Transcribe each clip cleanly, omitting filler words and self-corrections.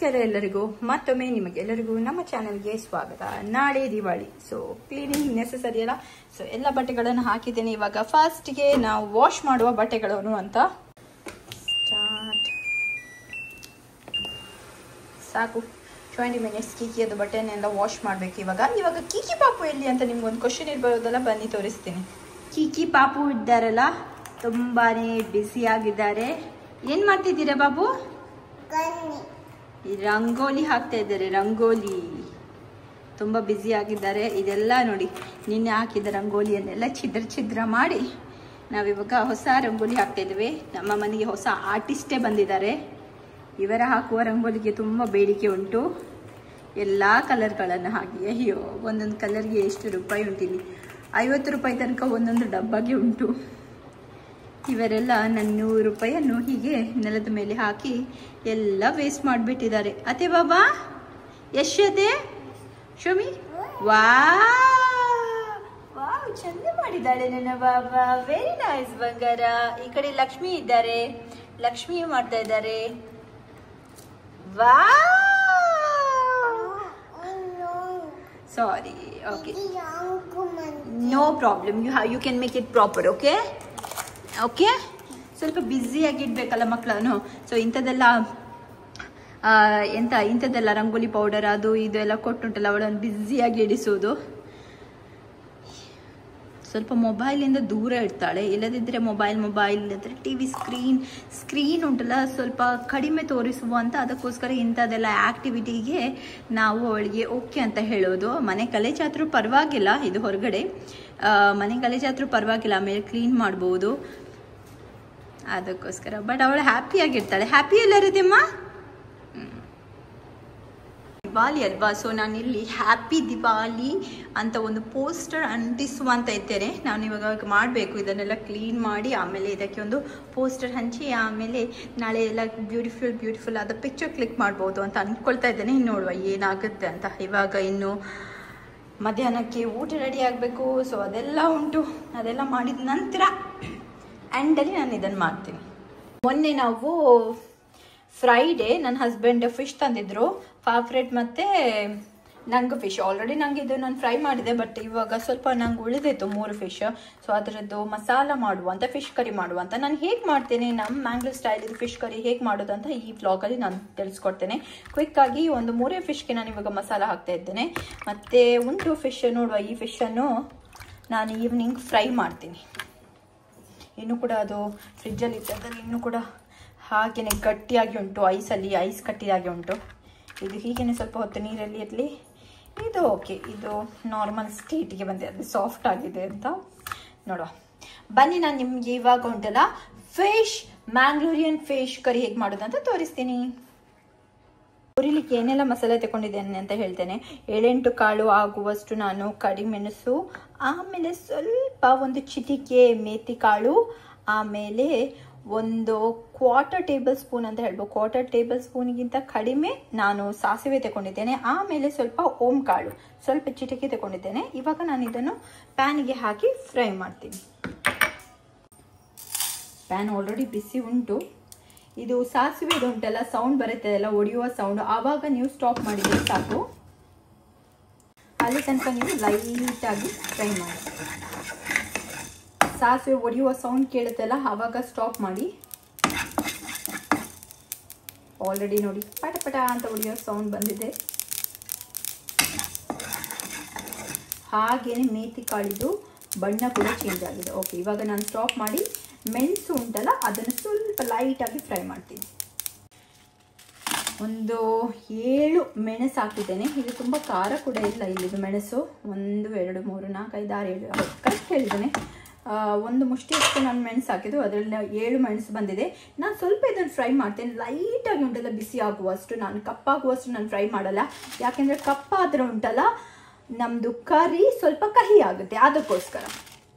ನಮಸ್ಕಾರ ಎಲ್ಲರಿಗೂ ಮತ್ತೊಮ್ಮೆ ನಿಮಗೆಲ್ಲರಿಗೂ ನಮ್ಮ ಚಾನೆಲ್ಗೆ ಸ್ವಾಗತ. ನಾಳೆ ದಿವಾಳಿ, ಸೊ ಕ್ಲೀನಿಂಗ್ ನೆಸೆಸರಿ ಅಲ್ಲ. ಸೊ ಎಲ್ಲ ಬಟ್ಟೆಗಳನ್ನು ಹಾಕಿದ್ದೇನೆ. ಇವಾಗ ಫಸ್ಟ್ಗೆ ನಾವು ವಾಶ್ ಮಾಡುವ ಬಟ್ಟೆಗಳನ್ನು ಅಂತ ಸ್ಟಾರ್ಟ್. ಸಾಕು 20 ಮಿನಿಟ್ಸ್ ಕೀಕಿಯದು ಬಟ್ಟೆನೆಲ್ಲ ವಾಶ್ ಮಾಡಬೇಕು. ಇವಾಗ ಕೀಕಿ ಪಾಪು ಎಲ್ಲಿ ಅಂತ ನಿಮ್ಗೊಂದು ಕ್ವಶನ್ ಇರ್ಬೋದಲ್ಲ, ಬನ್ನಿ ತೋರಿಸ್ತೀನಿ. ಕೀಕಿ ಪಾಪು ಇದ್ದಾರಲ್ಲ, ತುಂಬಾನೇ ಬ್ಯುಸಿ ಆಗಿದ್ದಾರೆ. ಏನ್ ಮಾಡ್ತಿದ್ದೀರಾ ಬಾಬು? ರಂಗೋಲಿ ಹಾಕ್ತಾ ಇದ್ದಾರೆ. ರಂಗೋಲಿ ತುಂಬ ಬ್ಯುಸಿ ಆಗಿದ್ದಾರೆ. ಇದೆಲ್ಲ ನೋಡಿ, ನಿನ್ನೆ ಹಾಕಿದ ರಂಗೋಲಿಯನ್ನೆಲ್ಲ ಛಿದ್ರ ಮಾಡಿ ನಾವಿವಾಗ ಹೊಸ ರಂಗೋಲಿ ಹಾಕ್ತಾ ಇದ್ದೇವೆ. ನಮ್ಮ ಮನೆಗೆ ಹೊಸ ಆರ್ಟಿಸ್ಟೇ ಬಂದಿದ್ದಾರೆ. ಇವರ ಹಾಕುವ ರಂಗೋಲಿಗೆ ತುಂಬ ಬೇಡಿಕೆ ಉಂಟು. ಎಲ್ಲ ಕಲರ್ಗಳನ್ನು ಹಾಕಿ, ಅಯ್ಯೋ ಒಂದೊಂದು ಕಲರ್ಗೆ ಎಷ್ಟು ರೂಪಾಯಿ ಉಂಟಿಲ್ಲಿ, 50 ರೂಪಾಯಿ ತನಕ ಒಂದೊಂದು ಡಬ್ಬಗೆ ಉಂಟು. ಇವರೆಲ್ಲ ನನ್ನ 100 ರೂಪಾಯಿಯನ್ನು ಹೀಗೆ ನೆಲದ ಮೇಲೆ ಹಾಕಿ ಎಲ್ಲ ವೇಸ್ಟ್ ಮಾಡಿಬಿಟ್ಟಿದ್ದಾರೆ. ಅತ್ತೆ ಬಾಬಾ, ಯಶೋದೆ, ಶೋಮಿ, ವಾವ್ ಚಂದ ಮಾಡಿದ್ದಾಳೆ ನನ್ನ ಬಾಬಾ. ವೆರಿ ನೈಸ್ ಬಂಗಾರ. ಈ ಕಡೆ ಲಕ್ಷ್ಮಿ ಇದ್ದಾರೆ, ಲಕ್ಷ್ಮಿ ಮಾಡ್ತಾ ಇದ್ದಾರೆ. Sorry, okay, no problem, you can make it proper. Okay okay, ಸ್ವಲ್ಪ ಬ್ಯುಸಿಯಾಗಿಡ್ಬೇಕಲ್ಲ ಮಕ್ಕಳನ್ನು. ಸೊ ಇಂಥದ್ದೆಲ್ಲ ರಂಗೋಲಿ ಪೌಡರ್ ಅದು ಇದು ಎಲ್ಲ ಕೊಟ್ಟುಂಟಲ್ಲ, ಅವಳನ್ನು ಬ್ಯುಸಿಯಾಗಿ ಇಡಿಸೋದು. ಸ್ವಲ್ಪ ಮೊಬೈಲಿಂದ ದೂರ ಇಡ್ತಾಳೆ. ಇಲ್ಲದಿದ್ದರೆ ಮೊಬೈಲ್ ಇಲ್ಲದಿದ್ದರೆ ಟಿವಿ ಸ್ಕ್ರೀನ್ ಉಂಟಲ್ಲ, ಸ್ವಲ್ಪ ಕಡಿಮೆ ತೋರಿಸುವ ಅಂತ. ಅದಕ್ಕೋಸ್ಕರ ಇಂಥದ್ದೆಲ್ಲ ಆ್ಯಕ್ಟಿವಿಟಿಗೆ ನಾವು ಅವಳಿಗೆ ಓಕೆ ಅಂತ ಹೇಳೋದು. ಮನೆ ಕಲೆಚಾತ್ರು ಪರವಾಗಿಲ್ಲ, ಇದು ಹೊರಗಡೆ ಮನೆ ಕಲೆಚಾತ್ರು ಪರವಾಗಿಲ್ಲ, ಆಮೇಲೆ ಕ್ಲೀನ್ ಮಾಡ್ಬೋದು ಅದಕ್ಕೋಸ್ಕರ. ಬಟ್ ಅವಳು ಹ್ಯಾಪಿಯಾಗಿರ್ತಾಳೆ. ಹ್ಯಾಪಿ ಎಲ್ಲ ಇರುತ್ತಮ್ಮ. ದಿವಾಲಿ ಅಲ್ವಾ, ಸೊ ನಾನಿಲ್ಲಿ ಹ್ಯಾಪಿ ದಿವಾಲಿ ಅಂತ ಒಂದು ಪೋಸ್ಟರ್ ಅಂಟಿಸುವಂತ ಇದ್ದೇನೆ. ನಾನು ಇವಾಗ ಮಾಡಬೇಕು, ಇದನ್ನೆಲ್ಲ ಕ್ಲೀನ್ ಮಾಡಿ ಆಮೇಲೆ ಇದಕ್ಕೆ ಒಂದು ಪೋಸ್ಟರ್ ಹಂಚಿ ಆಮೇಲೆ ನಾಳೆ ಎಲ್ಲ ಬ್ಯೂಟಿಫುಲ್ ಆದ ಪಿಕ್ಚರ್ ಕ್ಲಿಕ್ ಮಾಡ್ಬೋದು ಅಂತ ಅಂದ್ಕೊಳ್ತಾ ಇದ್ದೇನೆ. ಇನ್ನು ನೋಡುವ ಏನಾಗುತ್ತೆ ಅಂತ. ಇವಾಗ ಇನ್ನು ಮಧ್ಯಾಹ್ನಕ್ಕೆ ಊಟ ರೆಡಿ ಆಗಬೇಕು. ಸೊ ಅದೆಲ್ಲ ಉಂಟು. ಅದೆಲ್ಲ ಮಾಡಿದ ನಂತರ ಎಂಡಲ್ಲಿ ನಾನು ಇದನ್ನು ಮಾಡ್ತೀನಿ. ಮೊನ್ನೆ ನಾವು ಫ್ರೈಡೇ ನನ್ನ ಹಸ್ಬೆಂಡ್ ಫಿಶ್ ತಂದಿದ್ರು, ಪಾಪ್ರೆಟ್ ಮತ್ತು ನಂಗೆ ಫಿಶ್. ಆಲ್ರೆಡಿ ನಂಗೆ ಇದು ನಾನು ಫ್ರೈ ಮಾಡಿದೆ, ಬಟ್ ಇವಾಗ ಸ್ವಲ್ಪ ನಂಗೆ ಉಳಿದಿತ್ತು 3 ಫಿಶ್. ಸೊ ಅದರದ್ದು ಮಸಾಲ ಮಾಡುವಂಥ, ಫಿಶ್ ಕರಿ ಮಾಡುವಂಥ ನಾನು ಹೇಗೆ ಮಾಡ್ತೇನೆ, ನಮ್ಮ ಮ್ಯಾಂಗ್ಳೂರ್ ಸ್ಟೈಲ್ ಇದು ಫಿಶ್ ಕರಿ ಹೇಗೆ ಮಾಡೋದು ಅಂತ ಈ ವ್ಲಾಗಲ್ಲಿ ನಾನು ತಿಳಿಸ್ಕೊಡ್ತೇನೆ. ಕ್ವಿಕ್ಕಾಗಿ ಒಂದು 3 ಫಿಶ್ಗೆ ನಾನು ಇವಾಗ ಮಸಾಲ ಹಾಕ್ತಾ ಇದ್ದೇನೆ. ಮತ್ತು ಒಂದು ಫಿಶ್ ನೋಡುವ, ಈ ಫಿಶನ್ನು ನಾನು ಈವ್ನಿಂಗ್ ಫ್ರೈ ಮಾಡ್ತೀನಿ. ಇನ್ನೂ ಕೂಡ ಅದು ಫ್ರಿಜ್ಜಲ್ಲಿ ಇರ್ತದಲ್ಲಿ ಇನ್ನೂ ಕೂಡ ಹಾಗೆಯೇ ಗಟ್ಟಿಯಾಗಿ ಉಂಟು. ಐಸ್ ಕಟ್ಟಿಯಾಗಿ ಉಂಟು. ಇದು ಹೀಗೇ ಸ್ವಲ್ಪ ಹೊತ್ತು ನೀರಲ್ಲಿ ಇರಲಿ. ಇದು ಓಕೆ, ಇದು ನಾರ್ಮಲ್ ಸ್ಟೇಟಿಗೆ ಬಂದಿದೆ, ಅದು ಸಾಫ್ಟ್ ಆಗಿದೆ ಅಂತ ನೋಡುವ. ಬನ್ನಿ, ನಾನು ನಿಮಗೆ ಇವಾಗ ಉಂಟಲ್ಲ ಮ್ಯಾಂಗ್ಳೂರಿಯನ್ ಫಿಶ್ ಕರಿ ಹೇಗೆ ಮಾಡೋದು ಅಂತ ತೋರಿಸ್ತೀನಿ. ಹುರಿಲಿಕ್ಕೆ ಏನೆಲ್ಲ ಮಸಾಲೆ ತಗೊಂಡಿದ್ದೇನೆ ಅಂತ ಹೇಳ್ತೇನೆ. 7-8 ಕಾಳು ಆಗುವಷ್ಟು ನಾನು ಕಡಿಮೆಣಸು, ಆಮೇಲೆ ಸ್ವಲ್ಪ ಒಂದು ಚಿಟಿಕೆ ಮೇಥಿ ಕಾಳು, ಆಮೇಲೆ ಒಂದು 1/4 ಟೇಬಲ್ ಸ್ಪೂನ್ ಅಂತ ಹೇಳ್ಬೋದು, 1/4 ಟೇಬಲ್ ಸ್ಪೂನ್ಗಿಂತ ಕಡಿಮೆ ನಾನು ಸಾಸಿವೆ ತಗೊಂಡಿದ್ದೇನೆ. ಆಮೇಲೆ ಸ್ವಲ್ಪ ಓಂ ಕಾಳು, ಸ್ವಲ್ಪ ಚಿಟಿಕೆ ತಗೊಂಡಿದ್ದೇನೆ. ಇವಾಗ ನಾನು ಇದನ್ನು ಪ್ಯಾನಿಗೆ ಹಾಕಿ ಫ್ರೈ ಮಾಡ್ತೀನಿ. ಪ್ಯಾನ್ ಆಲ್ರೆಡಿ ಬಿಸಿ ಉಂಟು. ಇದು ಸಾಸಿವೆ ಇದು ಉಂಟಲ್ಲ, ಸೌಂಡ್ ಬರುತ್ತೆ ಅಲ್ಲ, ಒಡೆಯುವ ಸೌಂಡ್, ಆವಾಗ ನೀವು ಸ್ಟಾಪ್ ಮಾಡಿದರೆ ಸಾಕು. ಅಲ್ಲಿ ತನಕ ನೀವು ಲೈಟಾಗಿ ಫ್ರೈ ಮಾಡಿ. ಸಾಸಿವೆ ಒಡೆಯುವ ಸೌಂಡ್ ಕೇಳುತ್ತಲ್ಲ, ಆವಾಗ ಸ್ಟಾಪ್ ಮಾಡಿ. ಆಲ್ರೆಡಿ ನೋಡಿ ಪಟ ಅಂತ ಒಡೆಯುವ ಸೌಂಡ್ ಬಂದಿದೆ. ಹಾಗೇನೆ ಮೇಥಿ ಕಾಳಿದು ಬಣ್ಣ ಕೂಡ ಚೇಂಜ್ ಆಗಿದೆ. ಓಕೆ, ಇವಾಗ ನಾನು ಸ್ಟಾಪ್ ಮಾಡಿ ಮೆಣಸು ಉಂಟಲ್ಲ, ಅದನ್ನು ಸ್ವಲ್ಪ ಲೈಟಾಗಿ ಫ್ರೈ ಮಾಡ್ತೀನಿ. ಒಂದು 7 ಮೆಣಸು ಹಾಕಿದ್ದೇನೆ. ಇದು ತುಂಬ ಖಾರ ಕೂಡ ಇಲ್ಲ ಇಲ್ಲಿದು ಮೆಣಸು. 1 2 3 4 5 6 7 ಕರೆಕ್ಟ್ ಹೇಳಿದ್ದೇನೆ. ಒಂದು ಮುಷ್ಟಿಯಷ್ಟು ನಾನು ಮೆಣಸು ಹಾಕಿದ್ದು, ಅದರಲ್ಲಿ 7 ಮೆಣಸು ಬಂದಿದೆ. ನಾನು ಸ್ವಲ್ಪ ಇದನ್ನು ಫ್ರೈ ಮಾಡ್ತೇನೆ. ಲೈಟಾಗಿ ಉಂಟಲ್ಲ, ಬಿಸಿ ಆಗುವಷ್ಟು, ನಾನು ಕಪ್ಪಾಗುವಷ್ಟು ನಾನು ಫ್ರೈ ಮಾಡಲ್ಲ. ಯಾಕೆಂದರೆ ಕಪ್ಪಾದರೆ ಉಂಟಲ್ಲ ನಮ್ಮದು ಕರಿ ಸ್ವಲ್ಪ ಕಹಿ ಆಗುತ್ತೆ. ಅದಕ್ಕೋಸ್ಕರ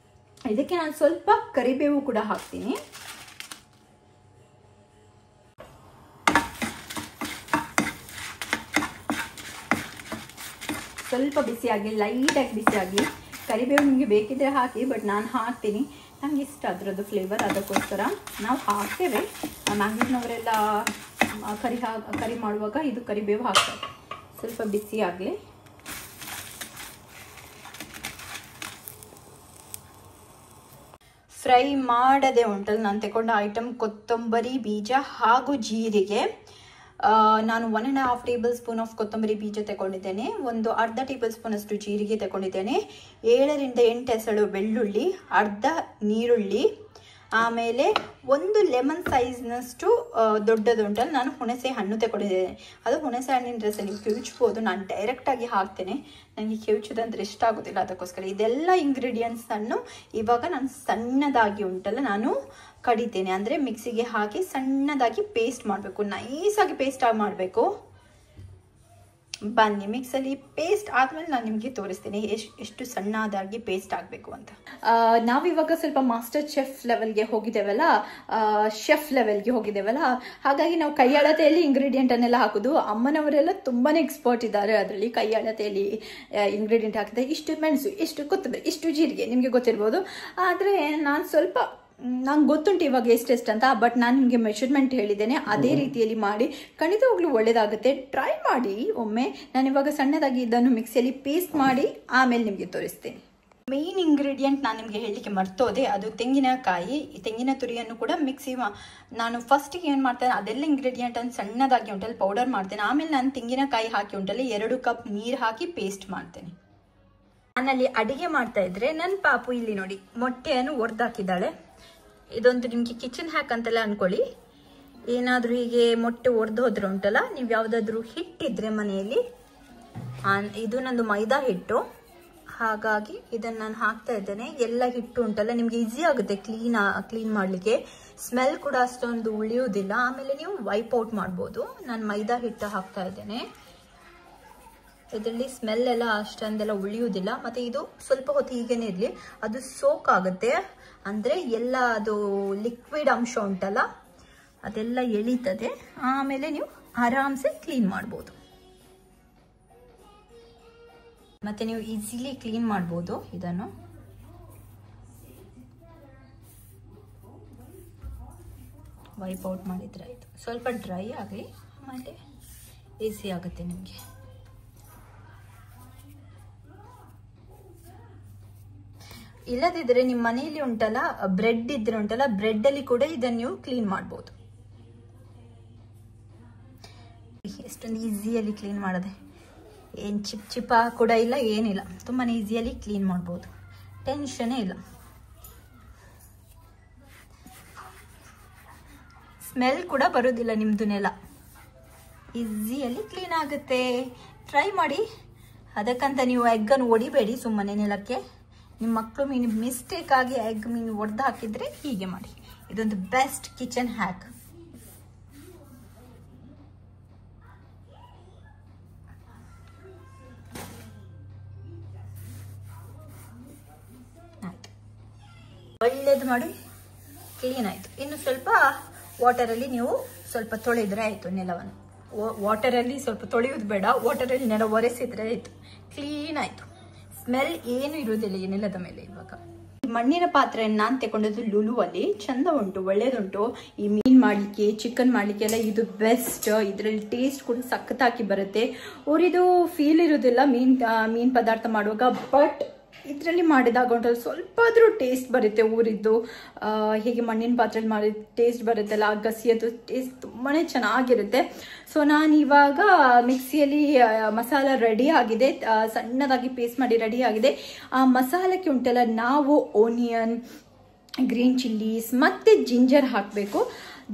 ಇದಕ್ಕೆ ನಾನು ಸ್ವಲ್ಪ ಕರಿಬೇವು ಕೂಡ ಹಾಕ್ತೀನಿ. ಸ್ವಲ್ಪ ಬಿಸಿಯಾಗಿ, ಲೈಟಾಗಿ ಬಿಸಿಯಾಗಿ. ಕರಿಬೇವು ನಿಮಗೆ ಬೇಕಿದ್ರೆ ಹಾಕಿ, ಬಟ್ ನಾನು ಹಾಕ್ತೀನಿ. ನನಗೆ ಇಷ್ಟ ಅದರದ್ದು ಫ್ಲೇವರ್, ಅದಕ್ಕೋಸ್ಕರ ನಾವು ಹಾಕ್ತೇವೆ. ಮ್ಯಾಂಗ್ಳೂರ್ನವರೆಲ್ಲ ಕರಿ ಮಾಡುವಾಗ ಇದು ಕರಿಬೇವು ಹಾಕ್ತಾರೆ. ಸ್ವಲ್ಪ ಬಿಸಿ ಆಗಲಿ. ಫ್ರೈ ಮಾಡದೆ ಉಂಟಲ್ಲ ನಾನು ತಗೊಂಡ ಐಟಮ್ ಕೊತ್ತಂಬರಿ ಬೀಜ ಹಾಗೂ ಜೀರಿಗೆ. ನಾನು 1.5 ಟೇಬಲ್ ಸ್ಪೂನ್ ಆಫ್ ಕೊತ್ತಂಬರಿ ಬೀಜ ತಗೊಂಡಿದ್ದೇನೆ, ಒಂದು ಅರ್ಧ ಟೇಬಲ್ ಸ್ಪೂನ್ ಅಷ್ಟು ಜೀರಿಗೆ ತಗೊಂಡಿದ್ದೇನೆ, 7 ರಿಂದ 8 ಎಸಳು ಬೆಳ್ಳುಳ್ಳಿ, ಅರ್ಧ ನೀರುಳ್ಳಿ, ಆಮೇಲೆ ಒಂದು ಲೆಮನ್ ಸೈಜ್ನಷ್ಟು ದೊಡ್ಡದುಂಟಲ್ಲ ನಾನು ಹುಣಸೆ ಹಣ್ಣು ತಗೊಂಡಿದ್ದೇನೆ. ಅದು ಹುಣಸೆ ಹಣ್ಣಿನ ರಸ ನೀವು ಕಿವುಚ್ಬೋದು, ನಾನು ಡೈರೆಕ್ಟಾಗಿ ಹಾಕ್ತೇನೆ, ನನಗೆ ಕಿವುಚೋದಂದ್ರೆ ಇಷ್ಟ ಆಗೋದಿಲ್ಲ, ಅದಕ್ಕೋಸ್ಕರ ಇದೆಲ್ಲ ಇಂಗ್ರೀಡಿಯೆಂಟ್ಸನ್ನು ಇವಾಗ ನಾನು ಸಣ್ಣದಾಗಿ ಉಂಟಲ್ಲ ನಾನು ಕಡಿತೇನೆ. ಅಂದರೆ ಮಿಕ್ಸಿಗೆ ಹಾಕಿ ಸಣ್ಣದಾಗಿ ಪೇಸ್ಟ್ ಮಾಡಬೇಕು, ನೈಸಾಗಿ ಪೇಸ್ಟ್ ಆಗಿ ಮಾಡಬೇಕು. ಬನ್ನಿ ಮಿಕ್ಸಲ್ಲಿ ಪೇಸ್ಟ್ ಆದ್ಮೇಲೆ ನಾನು ನಿಮಗೆ ತೋರಿಸ್ತೇನೆ ಎಷ್ಟು ಸಣ್ಣದಾಗಿ ಪೇಸ್ಟ್ ಆಗಬೇಕು ಅಂತ. ನಾವಿವಾಗ ಸ್ವಲ್ಪ ಮಾಸ್ಟರ್ ಶೆಫ್ ಲೆವೆಲ್ಗೆ ಹೋಗಿದ್ದೇವಲ್ಲ, ಹಾಗಾಗಿ ನಾವು ಕೈ ಅಳತೆಯಲ್ಲಿ ಇಂಗ್ರೀಡಿಯೆಂಟ್ ಅನ್ನೆಲ್ಲ ಹಾಕೋದು. ಅಮ್ಮನವರೆಲ್ಲ ತುಂಬಾನೇ ಎಕ್ಸ್ಪರ್ಟ್ ಇದ್ದಾರೆ ಅದರಲ್ಲಿ, ಕೈ ಅಳತೆಯಲ್ಲಿ ಇಂಗ್ರೀಡಿಯೆಂಟ್ ಹಾಕಿದೆ. ಇಷ್ಟು ಮೆಣಸು, ಇಷ್ಟು ಕೊತ್ತಂಬರಿ, ಇಷ್ಟು ಜೀರಿಗೆ ನಿಮಗೆ ಗೊತ್ತಿರ್ಬೋದು. ಆದರೆ ನಾನು ಸ್ವಲ್ಪ ನಂಗೆ ಗೊತ್ತುಂಟು ಇವಾಗ ಎಷ್ಟೆಷ್ಟು ಅಂತ, ಬಟ್ ನಾನು ನಿಮಗೆ ಮೆಷರ್ಮೆಂಟ್ ಹೇಳಿದ್ದೇನೆ, ಅದೇ ರೀತಿಯಲ್ಲಿ ಮಾಡಿ ಖಂಡಿತವಾಗ್ಲೂ ಒಳ್ಳೇದಾಗುತ್ತೆ. ಟ್ರೈ ಮಾಡಿ ಒಮ್ಮೆ. ನಾನಿವಾಗ ಸಣ್ಣದಾಗಿ ಇದನ್ನು ಮಿಕ್ಸಿಯಲ್ಲಿ ಪೇಸ್ಟ್ ಮಾಡಿ ಆಮೇಲೆ ನಿಮಗೆ ತೋರಿಸ್ತೇನೆ. ಮೇನ್ ಇಂಗ್ರೀಡಿಯೆಂಟ್ ನಾನು ನಿಮಗೆ ಹೇಳಲಿಕ್ಕೆ ಮರ್ತೋದೆ, ಅದು ತೆಂಗಿನಕಾಯಿ. ತೆಂಗಿನ ತುರಿಯನ್ನು ಕೂಡ ನಾನು ಫಸ್ಟಿಗೆ ಏನು ಮಾಡ್ತೇನೆ, ಅದೆಲ್ಲ ಇಂಗ್ರೀಡಿಯೆಂಟನ್ನು ಸಣ್ಣದಾಗಿ ಉಂಟಲ್ಲಿ ಪೌಡರ್ ಮಾಡ್ತೇನೆ, ಆಮೇಲೆ ನಾನು ತೆಂಗಿನಕಾಯಿ ಹಾಕಿ ಉಂಟಲ್ಲಿ 2 ಕಪ್ ನೀರು ಹಾಕಿ ಪೇಸ್ಟ್ ಮಾಡ್ತೇನೆ. ನಾನಲ್ಲಿ ಅಡಿಗೆ ಮಾಡ್ತಾ ಇದ್ರೆ ನನ್ನ ಪಾಪು ಇಲ್ಲಿ ನೋಡಿ ಮೊಟ್ಟೆಯನ್ನು ಒಡೆದಾಕಿದ್ದಾಳೆ. ಇದೊಂದು ನಿಮಗೆ ಕಿಚನ್ ಹ್ಯಾಕ್ ಅಂತೆಲ್ಲ ಅನ್ಕೊಳ್ಳಿ. ಏನಾದರೂ ಹೀಗೆ ಮೊಟ್ಟೆ ಒಡೆದು ಹೋದ್ರೆ ಉಂಟಲ್ಲ, ನೀವು ಯಾವುದಾದ್ರೂ ಹಿಟ್ಟಿದ್ರೆ ಮನೆಯಲ್ಲಿ, ಇದು ನಂದು ಮೈದಾ ಹಿಟ್ಟು, ಹಾಗಾಗಿ ಇದನ್ನು ನಾನು ಹಾಕ್ತಾ ಇದ್ದೇನೆ. ಎಲ್ಲ ಹಿಟ್ಟು ಉಂಟಲ್ಲ ನಿಮಗೆ ಈಸಿ ಆಗುತ್ತೆ ಕ್ಲೀನ್ ಮಾಡಲಿಕ್ಕೆ, ಸ್ಮೆಲ್ ಕೂಡ ಅಷ್ಟೊಂದು ಉಳಿಯುವುದಿಲ್ಲ, ಆಮೇಲೆ ನೀವು ವೈಪ್ ಔಟ್ ಮಾಡ್ಬೋದು. ನಾನು ಮೈದಾ ಹಿಟ್ಟು ಹಾಕ್ತಾ ಇದ್ದೇನೆ, ಇದರಲ್ಲಿ ಸ್ಮೆಲ್ ಎಲ್ಲ ಅಷ್ಟೊಂದೆಲ್ಲ ಉಳಿಯುವುದಿಲ್ಲ. ಮತ್ತು ಇದು ಸ್ವಲ್ಪ ಹೊತ್ತು ಹೀಗೇನೆ ಇರಲಿ, ಅದು ಸೋಕ್ ಆಗುತ್ತೆ, ಅಂದರೆ ಎಲ್ಲ ಅದು ಲಿಕ್ವಿಡ್ ಅಂಶ ಉಂಟಲ್ಲ ಅದೆಲ್ಲ ಎಳೀತದೆ, ಆಮೇಲೆ ನೀವು ಆರಾಮ್ಸೆ ಕ್ಲೀನ್ ಮಾಡ್ಬೋದು. ಮತ್ತೆ ನೀವು ಈಸಿಲಿ ಕ್ಲೀನ್ ಮಾಡ್ಬೋದು. ಇದನ್ನು ವೈಪ್ ಔಟ್ ಮಾಡಿದ್ರೆ ಆಯಿತು. ಸ್ವಲ್ಪ ಡ್ರೈ ಆಗಲಿ, ಆಮೇಲೆ ಈಸಿ ಆಗುತ್ತೆ ನಿಮಗೆ. ಇಲ್ಲದಿದ್ರೆ ನಿಮ್ಮ ಮನೆಯಲ್ಲಿ ಉಂಟಲ್ಲ ಬ್ರೆಡ್ ಇದ್ರೆ ಉಂಟಲ್ಲ, ಬ್ರೆಡ್ ಅಲ್ಲಿ ಕೂಡ ಇದನ್ನು ನೀವು ಕ್ಲೀನ್ ಮಾಡ್ಬೋದು. ಎಷ್ಟೊಂದು ಈಸಿಯಲ್ಲಿ ಕ್ಲೀನ್ ಮಾಡದೆ, ಏನು ಚಿಪ್ಪ ಕೂಡ ಇಲ್ಲ, ಏನಿಲ್ಲ, ತುಂಬಾನೇ ಈಸಿಯಲ್ಲಿ ಕ್ಲೀನ್ ಮಾಡ್ಬೋದು, ಟೆನ್ಷನೇ ಇಲ್ಲ. ಸ್ಮೆಲ್ ಕೂಡ ಬರೋದಿಲ್ಲ ನಿಮ್ದನ್ನೆಲ್ಲ, ಈಸಿಯಲ್ಲಿ ಕ್ಲೀನ್ ಆಗುತ್ತೆ. ಟ್ರೈ ಮಾಡಿ. ಅದಕ್ಕಂತ ನೀವು ಎಗ್ಗನ್ನು ಒಡಿಬೇಡಿ ಸುಮ್ಮನೆ ನೆಲಕ್ಕೆ. ನಿಮ್ಮ ಮಕ್ಕಳು ಮಿಸ್ಟೇಕ್ ಆಗಿ ಎಗ್ ಮೀನು ಒಡೆದು ಹಾಕಿದ್ರೆ ಹೀಗೆ ಮಾಡಿ. ಇದೊಂದು ಬೆಸ್ಟ್ ಕಿಚನ್ ಹ್ಯಾಕ್. ಆಯ್ತು, ಒಳ್ಳೇದು ಮಾಡಿ ಕ್ಲೀನ್ ಆಯ್ತು. ಇನ್ನು ಸ್ವಲ್ಪ ವಾಟರಲ್ಲಿ ನೀವು ಸ್ವಲ್ಪ ತೊಳೆದ್ರೆ ಆಯ್ತು ನೆಲವನ್ನು. ವಾಟರಲ್ಲಿ ಸ್ವಲ್ಪ ತೊಳೆಯೋದು ಬೇಡ, ವಾಟರಲ್ಲಿ ನೆಲ ಒರೆಸಿದ್ರೆ ಆಯ್ತು, ಕ್ಲೀನ್ ಆಯ್ತು. ಸ್ಮೆಲ್ ಏನು ಇರುವುದಿಲ್ಲ ಈ ನೆಲದ ಮೇಲೆ. ಇವಾಗ ಮಣ್ಣಿನ ಪಾತ್ರೆಯನ್ನು ನಾನು ತಗೊಂಡದ್ದು ಲುಲುವಲ್ಲಿ, ಚಂದ ಉಂಟು, ಒಳ್ಳೇದುಂಟು. ಈ ಮೀನ್ ಮಾಡ್ಲಿಕ್ಕೆ, ಚಿಕನ್ ಮಾಡ್ಲಿಕ್ಕೆ ಎಲ್ಲ ಇದು ಬೆಸ್ಟ್. ಇದರಲ್ಲಿ ಟೇಸ್ಟ್ ಕೂಡ ಸಖತ್ತಾಗಿ ಬರುತ್ತೆ. ಅವರಿದು ಫೀಲ್ ಇರುವುದಿಲ್ಲ ಮೀನ್ ಪದಾರ್ಥ ಮಾಡುವಾಗ, ಬಟ್ ಇದರಲ್ಲಿ ಮಾಡಿದಾಗ ಉಂಟು ಸ್ವಲ್ಪ ಆದರೂ ಟೇಸ್ಟ್ ಬರುತ್ತೆ. ಊರಿದ್ದು ಹೀಗೆ ಮಣ್ಣಿನ ಪಾತ್ರೆಯಲ್ಲಿ ಮಾಡಿದ ಟೇಸ್ಟ್ ಬರುತ್ತಲ್ಲ, ಗಸಿಯದು ಟೇಸ್ಟ್ ತುಂಬಾ ಚೆನ್ನಾಗಿರುತ್ತೆ. ಸೊ ನಾನು ಇವಾಗ ಮಿಕ್ಸಿಯಲ್ಲಿ ಮಸಾಲ ರೆಡಿ ಆಗಿದೆ, ಸಣ್ಣದಾಗಿ ಪೇಸ್ಟ್ ಮಾಡಿ ರೆಡಿ ಆಗಿದೆ. ಆ ಮಸಾಲಕ್ಕೆ ಉಂಟಲ್ಲ ನಾವು ಓನಿಯನ್, ಗ್ರೀನ್ ಚಿಲ್ಲೀಸ್ ಮತ್ತು ಜಿಂಜರ್ ಹಾಕಬೇಕು.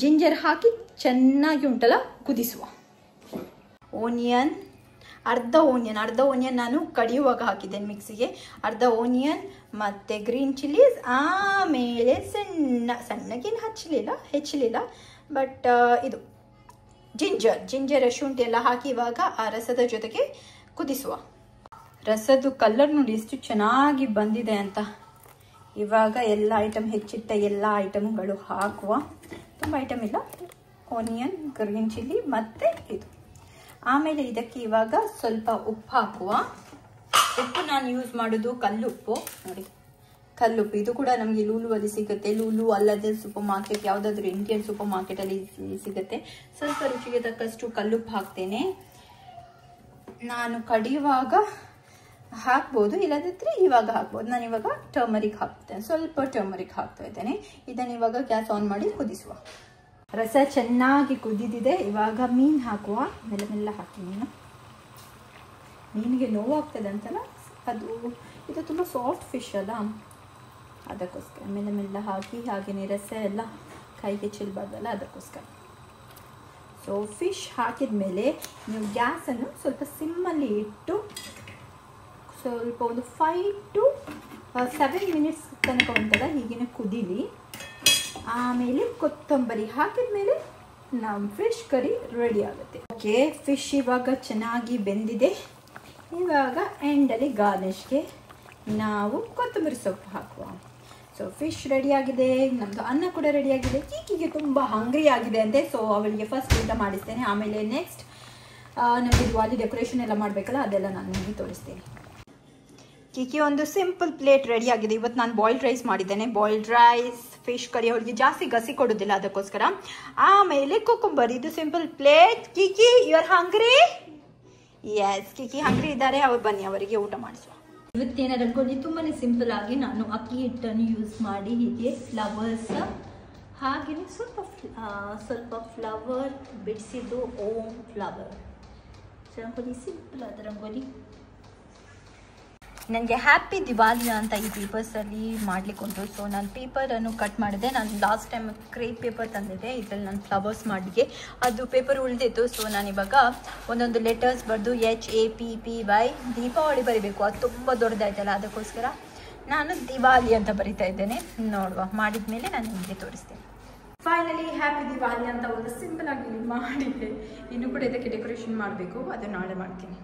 ಜಿಂಜರ್ ಹಾಕಿ ಚೆನ್ನಾಗಿ ಉಂಟಲ್ಲ ಕುದಿಸುವ. ಅರ್ಧ ಓನಿಯನ್ ನಾನು ಕಡಿಯುವಾಗ ಹಾಕಿದ್ದೇನೆ ಮಿಕ್ಸಿಗೆ. ಅರ್ಧ ಓನಿಯನ್ ಮತ್ತು ಗ್ರೀನ್ ಚಿಲ್ಲೀಸ್, ಆಮೇಲೆ ಸಣ್ಣಗೇನು ಹೆಚ್ಚಲಿಲ್ಲ, ಬಟ್ ಇದು ಜಿಂಜರ್ ಶುಂಠಿ ಎಲ್ಲ ಹಾಕಿ ಇವಾಗ ಆ ರಸದ ಜೊತೆಗೆ ಕುದಿಸುವ. ರಸದ ಕಲರ್ ನೋಡಿ ಎಷ್ಟು ಚೆನ್ನಾಗಿ ಬಂದಿದೆ ಅಂತ. ಇವಾಗ ಎಲ್ಲ ಐಟಮ್, ಹೆಚ್ಚಿಟ್ಟ ಎಲ್ಲ ಐಟಮ್ಗಳು ಹಾಕುವ. ತುಂಬ ಐಟಮ್ ಇಲ್ಲ, ಓನಿಯನ್, ಗ್ರೀನ್ ಚಿಲ್ಲಿ ಮತ್ತು ಇದು. ಆಮೇಲೆ ಇದಕ್ಕೆ ಇವಾಗ ಸ್ವಲ್ಪ ಉಪ್ಪು ಹಾಕುವ. ಉಪ್ಪು ನಾನು ಯೂಸ್ ಮಾಡೋದು ಕಲ್ಲುಪ್ಪು ನೋಡಿ, ಕಲ್ಲುಪ್ಪು. ಇದು ಕೂಡ ನಮಗೆ ಲೂಲುವಲ್ಲಿ ಸಿಗುತ್ತೆ. ಲೂಲು ಅಲ್ಲದೆ ಸೂಪರ್ ಮಾರ್ಕೆಟ್, ಯಾವುದಾದ್ರೂ ಇಂಡಿಯನ್ ಸೂಪರ್ ಮಾರ್ಕೆಟಲ್ಲಿ ಸಿಗುತ್ತೆ. ಸ್ವಲ್ಪ ರುಚಿಗೆ ತಕ್ಕಷ್ಟು ಕಲ್ಲುಪ್ಪು ಹಾಕ್ತೇನೆ. ನಾನು ಕಡಿಯುವಾಗ ಹಾಕ್ಬೋದು, ಇಲ್ಲದಿದ್ರೆ ಇವಾಗ ಹಾಕ್ಬೋದು. ನಾನು ಇವಾಗ ಟರ್ಮರಿಕ್ ಹಾಕ್ತೇನೆ, ಸ್ವಲ್ಪ ಟರ್ಮರಿಕ್ ಹಾಕ್ತಾ ಇದ್ದೇನೆ. ಇದನ್ನು ಇವಾಗ ಗ್ಯಾಸ್ ಆನ್ ಮಾಡಿ ಕುದಿಸುವ. ರಸ ಚೆನ್ನಾಗಿ ಕುದಿದಿದೆ. ಇವಾಗ ಮೀನು ಹಾಕುವ. ಮೆಲ್ಲ ಮೆಲ್ಲ ಹಾಕಿ. ಮೀನಿಗೆ ನೋವಾಗ್ತದೆ ಅಂತಲ್ಲ, ಇದು ತುಂಬ ಸಾಫ್ಟ್ ಫಿಶ್ ಅಲ್ಲ, ಅದಕ್ಕೋಸ್ಕರ ಮೆಲ್ಲ ಮೆಲ್ಲ ಹಾಕಿ. ಹಾಗೆಯೇ ರಸ ಎಲ್ಲ ಕೈಗೆ ಚೆಲ್ಲಬಾರ್ದಲ್ಲ, ಅದಕ್ಕೋಸ್ಕರ. ಸೊ ಫಿಶ್ ಹಾಕಿದ ಮೇಲೆ ನೀವು ಗ್ಯಾಸನ್ನು ಸ್ವಲ್ಪ ಸಿಮ್ಮಲ್ಲಿ ಇಟ್ಟು ಸ್ವಲ್ಪ ಒಂದು 5 to 7 minutes ತನಕ ಉಂಟಲ್ಲ ಹೀಗೆ ಕುದೀಲಿ. ಆಮೇಲೆ ಕೊತ್ತಂಬರಿ ಹಾಕಿದ ಮೇಲೆ ನಮ್ಮ ಫಿಶ್ ಕರಿ ರೆಡಿ ಆಗುತ್ತೆ. ಓಕೆ, ಫಿಶ್ ಇವಾಗ ಚೆನ್ನಾಗಿ ಬೆಂದಿದೆ. ಇವಾಗ ಎಂಡಲ್ಲಿ ಗಾರ್ನಿಷ್ಗೆ ನಾವು ಕೊತ್ತಂಬರಿ ಸೊಪ್ಪು ಹಾಕುವ. ಸೊ ಫಿಶ್ ರೆಡಿಯಾಗಿದೆ, ನಮ್ಮದು ಅನ್ನ ಕೂಡ ರೆಡಿಯಾಗಿದೆ. ಕೀಕಿಗೆ ತುಂಬ ಹಂಗ್ರಿ ಆಗಿದೆ ಅಂತೆ, ಸೊ ಅವಳಿಗೆ ಫಸ್ಟ್ ಊಟ ಮಾಡಿಸ್ತೇನೆ. ಆಮೇಲೆ ನೆಕ್ಸ್ಟ್ ನಮಗೆ ದಿವಾಲಿ ಡೆಕೋರೇಷನ್ ಎಲ್ಲ ಮಾಡಬೇಕಲ್ಲ, ಅದೆಲ್ಲ ನಾನು ನಿಮಗೆ ತೋರಿಸ್ತೇನೆ. ಕೀಕಿ ಒಂದು ಸಿಂಪಲ್ ಪ್ಲೇಟ್ ರೆಡಿ ಆಗಿದೆ. ಇವತ್ತು ನಾನು ಬಾಯ್ಲ್ಡ್ ರೈಸ್ ಮಾಡಿದ್ದೇನೆ. Boiled rice, fish curry. ಅವಳಿಗೆ ಜಾಸ್ತಿ ಗಸಿ ಕೊಡೋದಿಲ್ಲ, ಅದಕ್ಕೋಸ್ಕರ. ಆಮೇಲೆ ಕುಕುಂಬರ್. ಇದು simple plate. Kiki, you are hungry? Yes, Kiki hungry ಇದ್ದಾರೆ. ಅವ್ರು ಬನ್ನಿ, ಅವರಿಗೆ ಊಟ ಮಾಡಿಸುವ. ಇವತ್ತೇನ ರಂಗೋಲಿ ತುಂಬಾನೇ ಸಿಂಪಲ್ ಆಗಿ ನಾನು ಅಕ್ಕಿ ಹಿಟ್ಟನ್ನು ಯೂಸ್ ಮಾಡಿ ಹೀಗೆ ಫ್ಲವರ್ಸ್, ಹಾಗೆಯೇ ಸ್ವಲ್ಪ ಫ್ಲವರ್ ಬಿಡಿಸಿದ್ದು ಓಮ್ ಫ್ಲವರ್ ರಂಗೋಲಿ. ಸಿಂಪಲ್ ಆದ ರಂಗೋಲಿ. ನನಗೆ ಹ್ಯಾಪಿ ದಿವಾಲಿ ಅಂತ ಈ ಪೇಪರ್ಸಲ್ಲಿ ಮಾಡಲಿಕ್ಕೆ ಉಂಟು. ಸೊ ನಾನು ಪೇಪರನ್ನು ಕಟ್ ಮಾಡಿದೆ. ನಾನು ಲಾಸ್ಟ್ ಟೈಮ್ ಕ್ರೇಪ್ ಪೇಪರ್ ತಂದಿದ್ದೆ. ಇದರಲ್ಲಿ ನಾನು ಫ್ಲವರ್ಸ್ ಮಾಡಲಿಕ್ಕೆ ಅದು ಪೇಪರ್ ಉಳಿದಿತ್ತು. ಸೊ ನಾನಿವಾಗ ಒಂದೊಂದು ಲೆಟರ್ಸ್ ಬರೆದು HAPPY ದೀಪಾವಳಿ ಬರೀಬೇಕು. ಅದು ತುಂಬ ದೊಡ್ಡದಾಯ್ತಲ್ಲ, ಅದಕ್ಕೋಸ್ಕರ ನಾನು ದಿವಾಲಿ ಅಂತ ಬರಿತಾ ಇದ್ದೇನೆ. ನೋಡುವ, ಮಾಡಿದ ಮೇಲೆ ನಾನು ನಿಮಗೆ ತೋರಿಸ್ತೇನೆ. ಫೈನಲಿ ಹ್ಯಾಪಿ ದಿವಾಲಿ ಅಂತ ಒಂದು ಸಿಂಪಲ್ ಆಗಿ ಮಾಡಿದ್ದೆ. ಇನ್ನೂ ಕೂಡ ಇದಕ್ಕೆ ಡೆಕೋರೇಷನ್ ಮಾಡಬೇಕು, ಅದು ನಾಳೆ ಮಾಡ್ತೀನಿ.